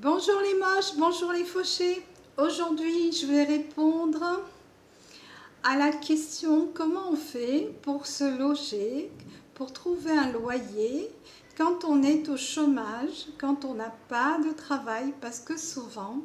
Bonjour les moches, bonjour les fauchés. Aujourd'hui, je vais répondre à la question comment on fait pour se loger, pour trouver un loyer quand on est au chômage, quand on n'a pas de travail, parce que souvent,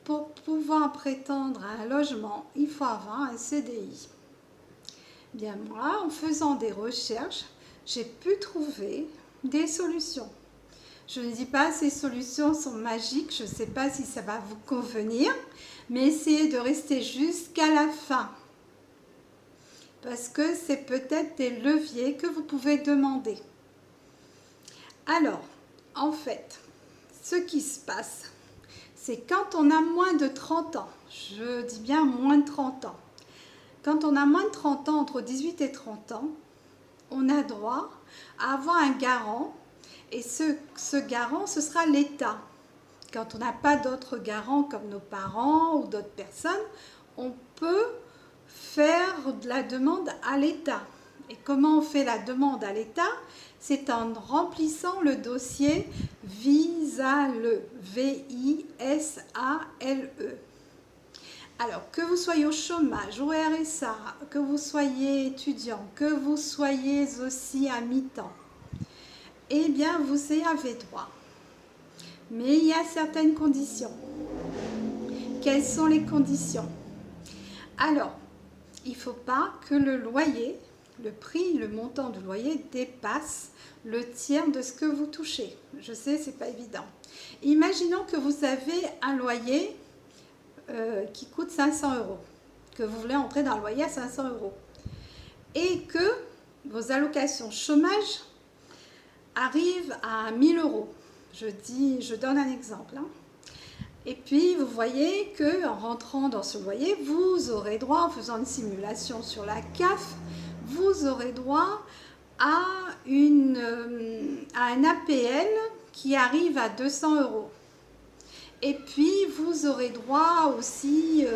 pour pouvoir prétendre à un logement, il faut avoir un CDI. Bien moi, en faisant des recherches, j'ai pu trouver des solutions. Je ne dis pas que ces solutions sont magiques, je ne sais pas si ça va vous convenir, mais essayez de rester jusqu'à la fin. Parce que c'est peut-être des leviers que vous pouvez demander. Alors, en fait, ce qui se passe, c'est quand on a moins de 30 ans, je dis bien moins de 30 ans, quand on a moins de 30 ans, entre 18 et 30 ans, on a droit à avoir un garant. Et ce garant, ce sera l'État. Quand on n'a pas d'autres garants comme nos parents ou d'autres personnes, on peut faire de la demande à l'État. Et comment on fait la demande à l'État? C'est en remplissant le dossier VISALE, V-I-S-A-L-E. Alors, que vous soyez au chômage, au RSA, que vous soyez étudiant, que vous soyez aussi à mi-temps, eh bien, vous y avez droit. Mais il y a certaines conditions. Quelles sont les conditions? Alors, il ne faut pas que le loyer, le prix, le montant du loyer dépasse le tiers de ce que vous touchez. Je sais, ce n'est pas évident. Imaginons que vous avez un loyer qui coûte 500 €, que vous voulez entrer dans un loyer à 500 € et que vos allocations chômage arrivent à 1000 €. Je donne un exemple. Et puis, vous voyez qu'en rentrant dans ce loyer, vous aurez droit, en faisant une simulation sur la CAF, vous aurez droit à un APL qui arrive à 200 €. Et puis, vous avez droit aussi,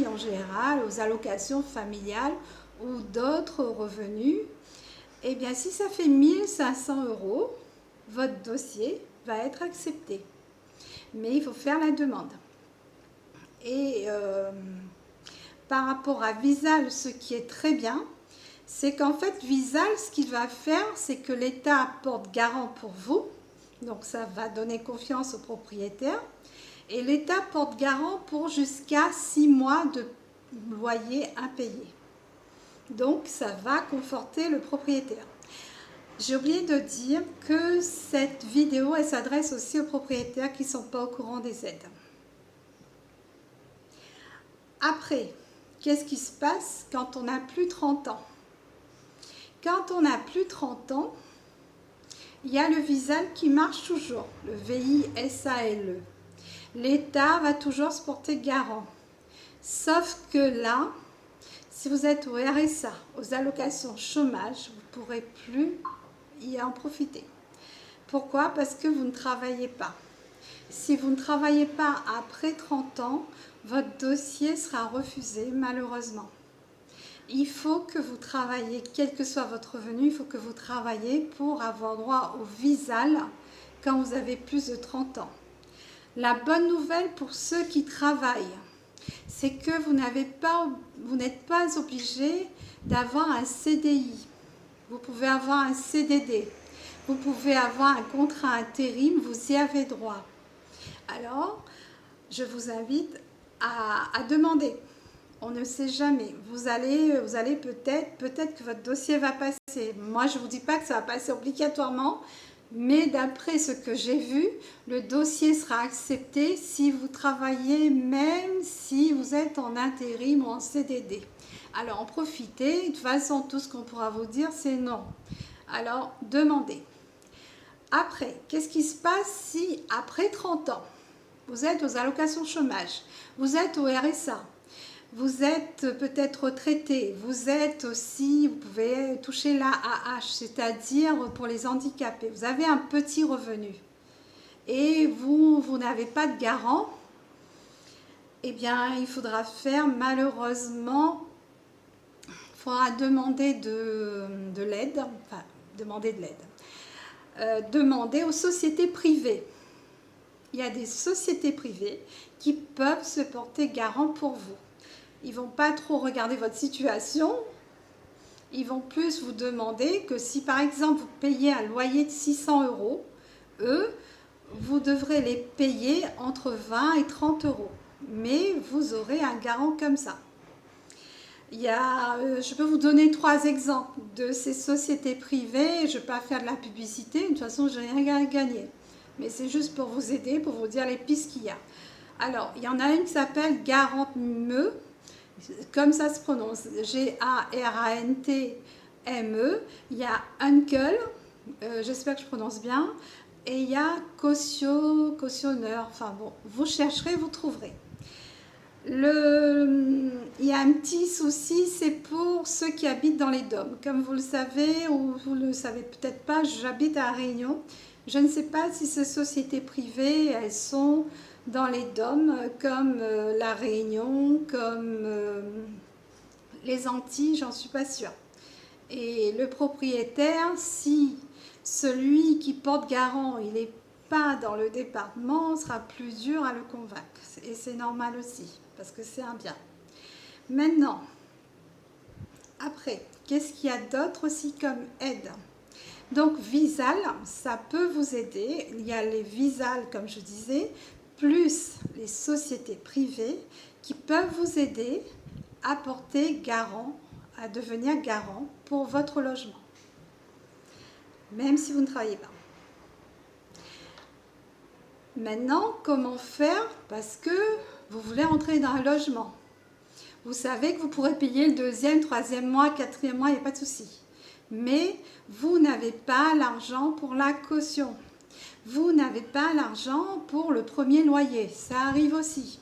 en général, aux allocations familiales ou d'autres revenus. Eh bien, si ça fait 1500 €, votre dossier va être accepté. Mais il faut faire la demande. Et par rapport à Visal, ce qui est très bien, c'est qu'en fait, Visal, ce qu'il va faire, c'est que l'État porte garant pour vous. Donc, ça va donner confiance au propriétaire. Et l'État porte garant pour jusqu'à 6 mois de loyer impayé. Donc, ça va conforter le propriétaire. J'ai oublié de dire que cette vidéo, elle s'adresse aussi aux propriétaires qui ne sont pas au courant des aides. Après, qu'est-ce qui se passe quand on n'a plus 30 ans? Quand on n'a plus 30 ans, il y a le VISAL qui marche toujours, le VISALE. L'État va toujours se porter garant. Sauf que là, si vous êtes au RSA, aux allocations chômage, vous ne pourrez plus y en profiter. Pourquoi? Parce que vous ne travaillez pas. Si vous ne travaillez pas après 30 ans, votre dossier sera refusé malheureusement. Il faut que vous travailliez, quel que soit votre revenu, il faut que vous travailliez pour avoir droit au VISAL quand vous avez plus de 30 ans. La bonne nouvelle pour ceux qui travaillent, c'est que vous n'êtes pas obligé d'avoir un CDI. Vous pouvez avoir un CDD. Vous pouvez avoir un contrat intérim, vous y avez droit. Alors, je vous invite à demander. On ne sait jamais. Vous allez peut-être que votre dossier va passer. Moi, je ne vous dis pas que ça va passer obligatoirement, mais d'après ce que j'ai vu, le dossier sera accepté si vous travaillez, même si vous êtes en intérim ou en CDD. Alors, en profitez. De toute façon, tout ce qu'on pourra vous dire, c'est non. Alors, demandez. Après, qu'est-ce qui se passe si, après 30 ans, vous êtes aux allocations chômage, vous êtes au RSA, vous êtes peut-être retraité, vous pouvez toucher l'AAH, c'est-à-dire pour les handicapés, vous avez un petit revenu et vous n'avez pas de garant, eh bien, il faudra faire malheureusement, il faudra demander de l'aide, enfin, demander de l'aide. Demander aux sociétés privées. il y a des sociétés privées qui peuvent se porter garant pour vous. Ils ne vont pas trop regarder votre situation. Ils vont plus vous demander que si par exemple vous payez un loyer de 600 euros, eux, vous devrez les payer entre 20 et 30 euros. Mais vous aurez un garant comme ça. Je peux vous donner 3 exemples de ces sociétés privées. Je ne vais pas faire de la publicité, de toute façon, je n'ai rien à gagner. Mais c'est juste pour vous aider, pour vous dire les pistes qu'il y a. Alors, il y en a une qui s'appelle Garantme, comme ça se prononce, Garantme. Il y a Uncle, j'espère que je prononce bien. Et il y a cautionneur. Enfin bon, vous chercherez, vous trouverez. Il y a un petit souci, c'est pour ceux qui habitent dans les DOM. Comme vous le savez, ou vous ne le savez peut-être pas, j'habite à La Réunion. Je ne sais pas si ces sociétés privées, elles sont dans les DOM, comme La Réunion, comme les Antilles, j'en suis pas sûre. Et le propriétaire, si celui qui porte garant, il n'est pas dans le département, sera plus dur à le convaincre. Et c'est normal aussi, parce que c'est un bien. Maintenant, après, qu'est-ce qu'il y a d'autre aussi comme aide? Donc, Visal, ça peut vous aider. Il y a les Visal, comme je disais, plus les sociétés privées qui peuvent vous aider à porter garant, à devenir garant pour votre logement, même si vous ne travaillez pas. Maintenant, comment faire? Parce que vous voulez entrer dans un logement. Vous savez que vous pourrez payer le 2e, 3e mois, 4e mois, il n'y a pas de souci. Mais vous n'avez pas l'argent pour la caution. Vous n'avez pas l'argent pour le premier loyer. Ça arrive aussi.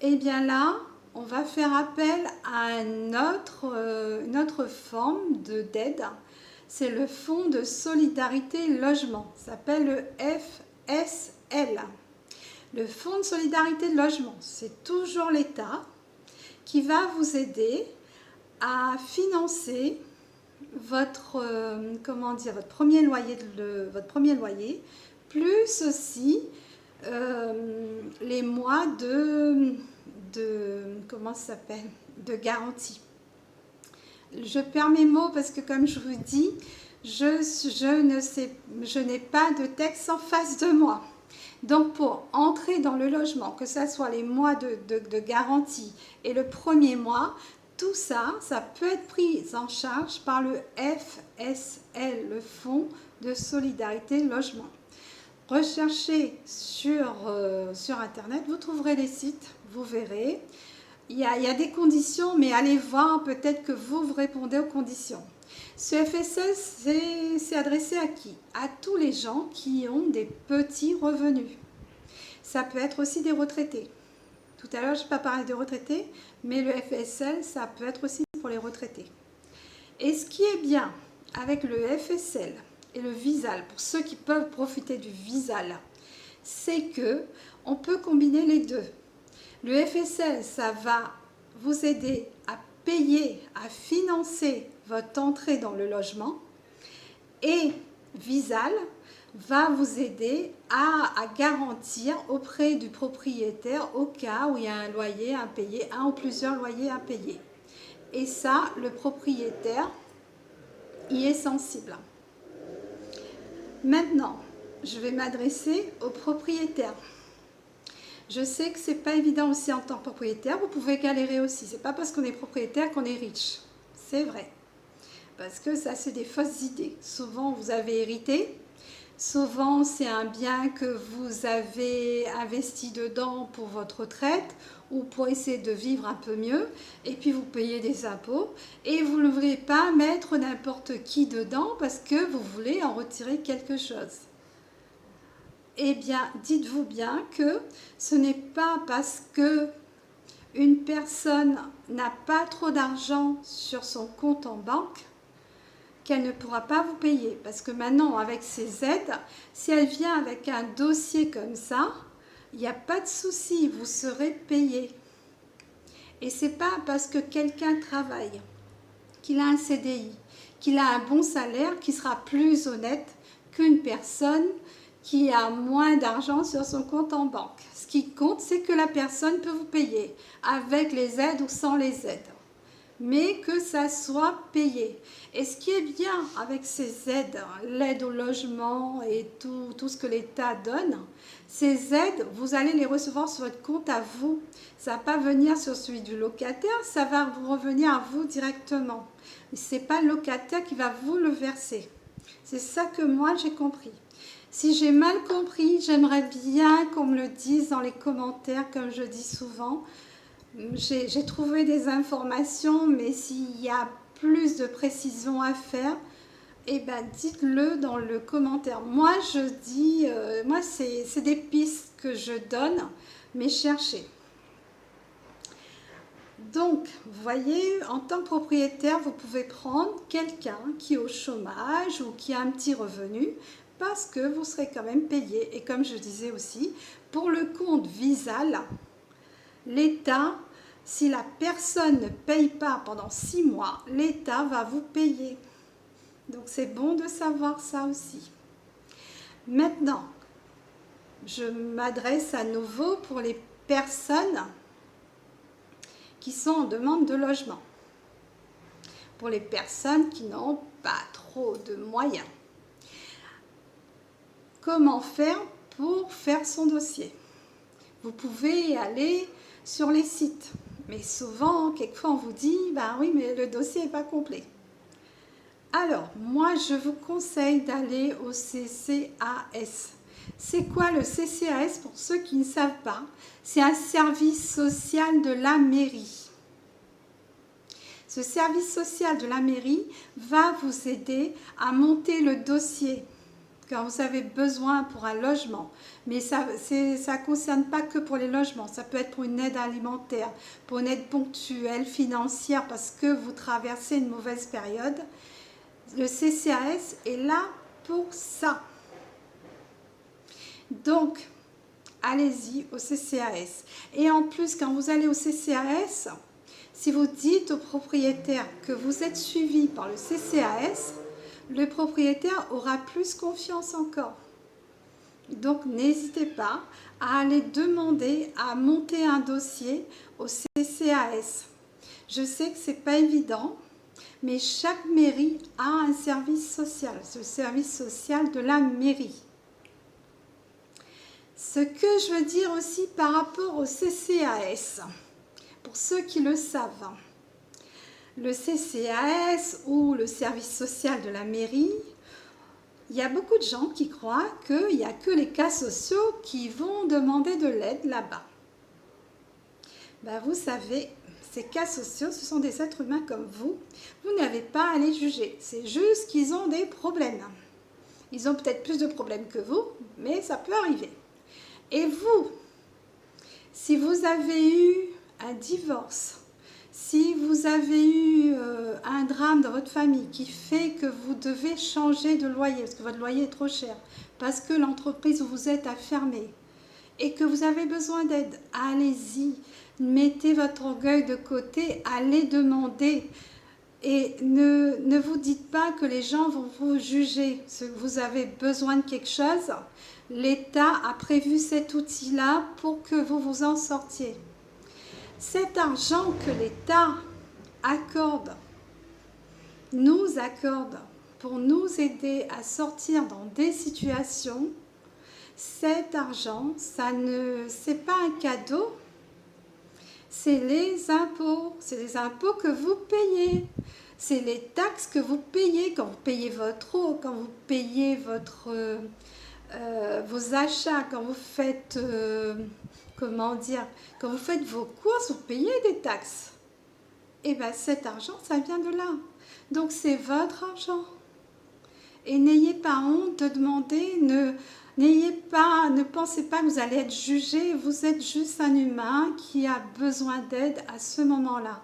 Et bien là, on va faire appel à une autre forme d'aide. C'est le Fonds de solidarité logement. Ça s'appelle le FSL. Le Fonds de solidarité de logement, c'est toujours l'État qui va vous aider à financer votre premier loyer, plus aussi les mois de garantie. Je perds mes mots parce que, comme je vous dis, je n'ai pas de texte en face de moi. Donc, pour entrer dans le logement, que ce soit les mois de garantie et le premier mois, tout ça, ça peut être pris en charge par le FSL, le Fonds de solidarité logement. Recherchez sur Internet, vous trouverez les sites, vous verrez. Il y a des conditions, mais allez voir, peut-être que vous répondez aux conditions. Ce FSL, c'est adressé à qui? À tous les gens qui ont des petits revenus. Ça peut être aussi des retraités. Tout à l'heure, je n'ai pas parlé de retraités, mais le FSL, ça peut être aussi pour les retraités. Et ce qui est bien avec le FSL et le Visal, pour ceux qui peuvent profiter du Visal, c'est que on peut combiner les deux. Le FSL, ça va vous aider à payer, à financer votre entrée dans le logement, et Visal va vous aider à garantir auprès du propriétaire au cas où il y a un loyer impayé, un ou plusieurs loyers impayés. Et ça, le propriétaire y est sensible. Maintenant, je vais m'adresser au propriétaire. Je sais que ce n'est pas évident aussi en tant que propriétaire, vous pouvez galérer aussi. Ce n'est pas parce qu'on est propriétaire qu'on est riche, c'est vrai. Parce que ça, c'est des fausses idées. Souvent, vous avez hérité. Souvent, c'est un bien que vous avez investi dedans pour votre retraite ou pour essayer de vivre un peu mieux. Et puis, vous payez des impôts. Et vous ne voulez pas mettre n'importe qui dedans parce que vous voulez en retirer quelque chose. Eh bien, dites-vous bien que ce n'est pas parce que une personne n'a pas trop d'argent sur son compte en banque qu'elle ne pourra pas vous payer. Parce que maintenant, avec ces aides, si elle vient avec un dossier comme ça, il n'y a pas de souci, vous serez payé. Et ce n'est pas parce que quelqu'un travaille, qu'il a un CDI, qu'il a un bon salaire, qu'il sera plus honnête qu'une personne qui a moins d'argent sur son compte en banque. Ce qui compte, c'est que la personne peut vous payer avec les aides ou sans les aides, mais que ça soit payé. Et ce qui est bien avec ces aides, l'aide au logement et tout ce que l'État donne, ces aides, vous allez les recevoir sur votre compte à vous. Ça ne va pas venir sur celui du locataire, ça va vous revenir à vous directement. Ce n'est pas le locataire qui va vous le verser. C'est ça que moi j'ai compris. Si j'ai mal compris, j'aimerais bien qu'on me le dise dans les commentaires, comme je dis souvent. J'ai trouvé des informations, mais s'il y a plus de précision à faire, eh ben, dites-le dans le commentaire. Moi, je dis, moi, c'est des pistes que je donne, mais cherchez. Donc, vous voyez, en tant que propriétaire, vous pouvez prendre quelqu'un qui est au chômage ou qui a un petit revenu parce que vous serez quand même payé. Et comme je disais aussi, pour le compte Visal, l'État, si la personne ne paye pas pendant 6 mois, l'État va vous payer. Donc, c'est bon de savoir ça aussi. Maintenant, je m'adresse à nouveau pour les personnes qui sont en demande de logement. Pour les personnes qui n'ont pas trop de moyens. Comment faire pour faire son dossier? Vous pouvez aller sur les sites. Mais souvent, quelquefois, on vous dit, ben oui, mais le dossier n'est pas complet. Alors, moi, je vous conseille d'aller au CCAS. C'est quoi le CCAS pour ceux qui ne savent pas? C'est un service social de la mairie. Ce service social de la mairie va vous aider à monter le dossier quand vous avez besoin pour un logement. Mais ça ne concerne pas que pour les logements. Ça peut être pour une aide alimentaire, pour une aide ponctuelle, financière, parce que vous traversez une mauvaise période. Le CCAS est là pour ça. Donc, allez-y au CCAS. Et en plus, quand vous allez au CCAS, si vous dites au propriétaire que vous êtes suivi par le CCAS, le propriétaire aura plus confiance encore. Donc, n'hésitez pas à aller demander à monter un dossier au CCAS. Je sais que ce n'est pas évident, mais chaque mairie a un service social, ce service social de la mairie. Ce que je veux dire aussi par rapport au CCAS, pour ceux qui le savent, le CCAS ou le service social de la mairie, il y a beaucoup de gens qui croient qu'il n'y a que les cas sociaux qui vont demander de l'aide là-bas. Ben, vous savez, ces cas sociaux, ce sont des êtres humains comme vous. Vous n'avez pas à les juger. C'est juste qu'ils ont des problèmes. Ils ont peut-être plus de problèmes que vous, mais ça peut arriver. Et vous, si vous avez eu un divorce, si vous avez eu un drame dans votre famille qui fait que vous devez changer de loyer, parce que votre loyer est trop cher, parce que l'entreprise où vous êtes a fermé, et que vous avez besoin d'aide, allez-y, mettez votre orgueil de côté, allez demander. Et ne vous dites pas que les gens vont vous juger. Si vous avez besoin de quelque chose, l'État a prévu cet outil-là pour que vous vous en sortiez. Cet argent que l'État nous accorde pour nous aider à sortir dans des situations, cet argent, c'est pas un cadeau, c'est les impôts. C'est les impôts que vous payez. C'est les taxes que vous payez quand vous payez votre eau, quand vous payez vos achats, quand vous faites, quand vous faites vos courses, vous payez des taxes. Et bien cet argent, ça vient de là. Donc c'est votre argent. Et n'ayez pas honte de demander, ne pensez pas que vous allez être jugé, vous êtes juste un humain qui a besoin d'aide à ce moment-là.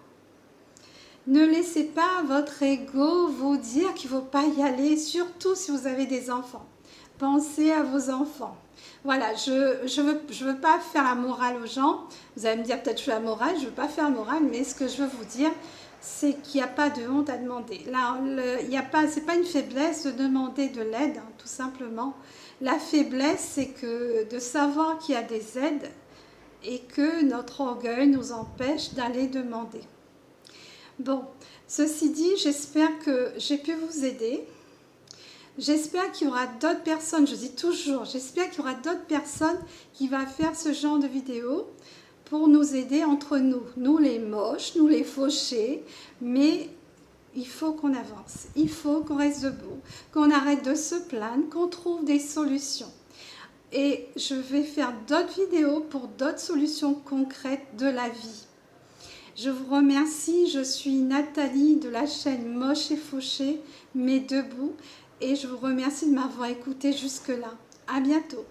Ne laissez pas votre ego vous dire qu'il ne faut pas y aller, surtout si vous avez des enfants. Pensez à vos enfants. Voilà, je veux pas faire la morale aux gens. Vous allez me dire peut-être que je suis la morale, je ne veux pas faire la morale, mais ce que je veux vous dire, c'est qu'il n'y a pas de honte à demander. Là, c'est pas une faiblesse de demander de l'aide, hein, tout simplement. La faiblesse, c'est que de savoir qu'il y a des aides et que notre orgueil nous empêche d'aller demander. Bon, ceci dit, j'espère que j'ai pu vous aider. J'espère qu'il y aura d'autres personnes, je dis toujours, j'espère qu'il y aura d'autres personnes qui vont faire ce genre de vidéo pour nous aider entre nous. Nous les moches, nous les fauchés, mais il faut qu'on avance, il faut qu'on reste debout, qu'on arrête de se plaindre, qu'on trouve des solutions. Et je vais faire d'autres vidéos pour d'autres solutions concrètes de la vie. Je vous remercie, je suis Nathalie de la chaîne Moche et Fauché, mais debout. Et je vous remercie de m'avoir écouté jusque-là. À bientôt.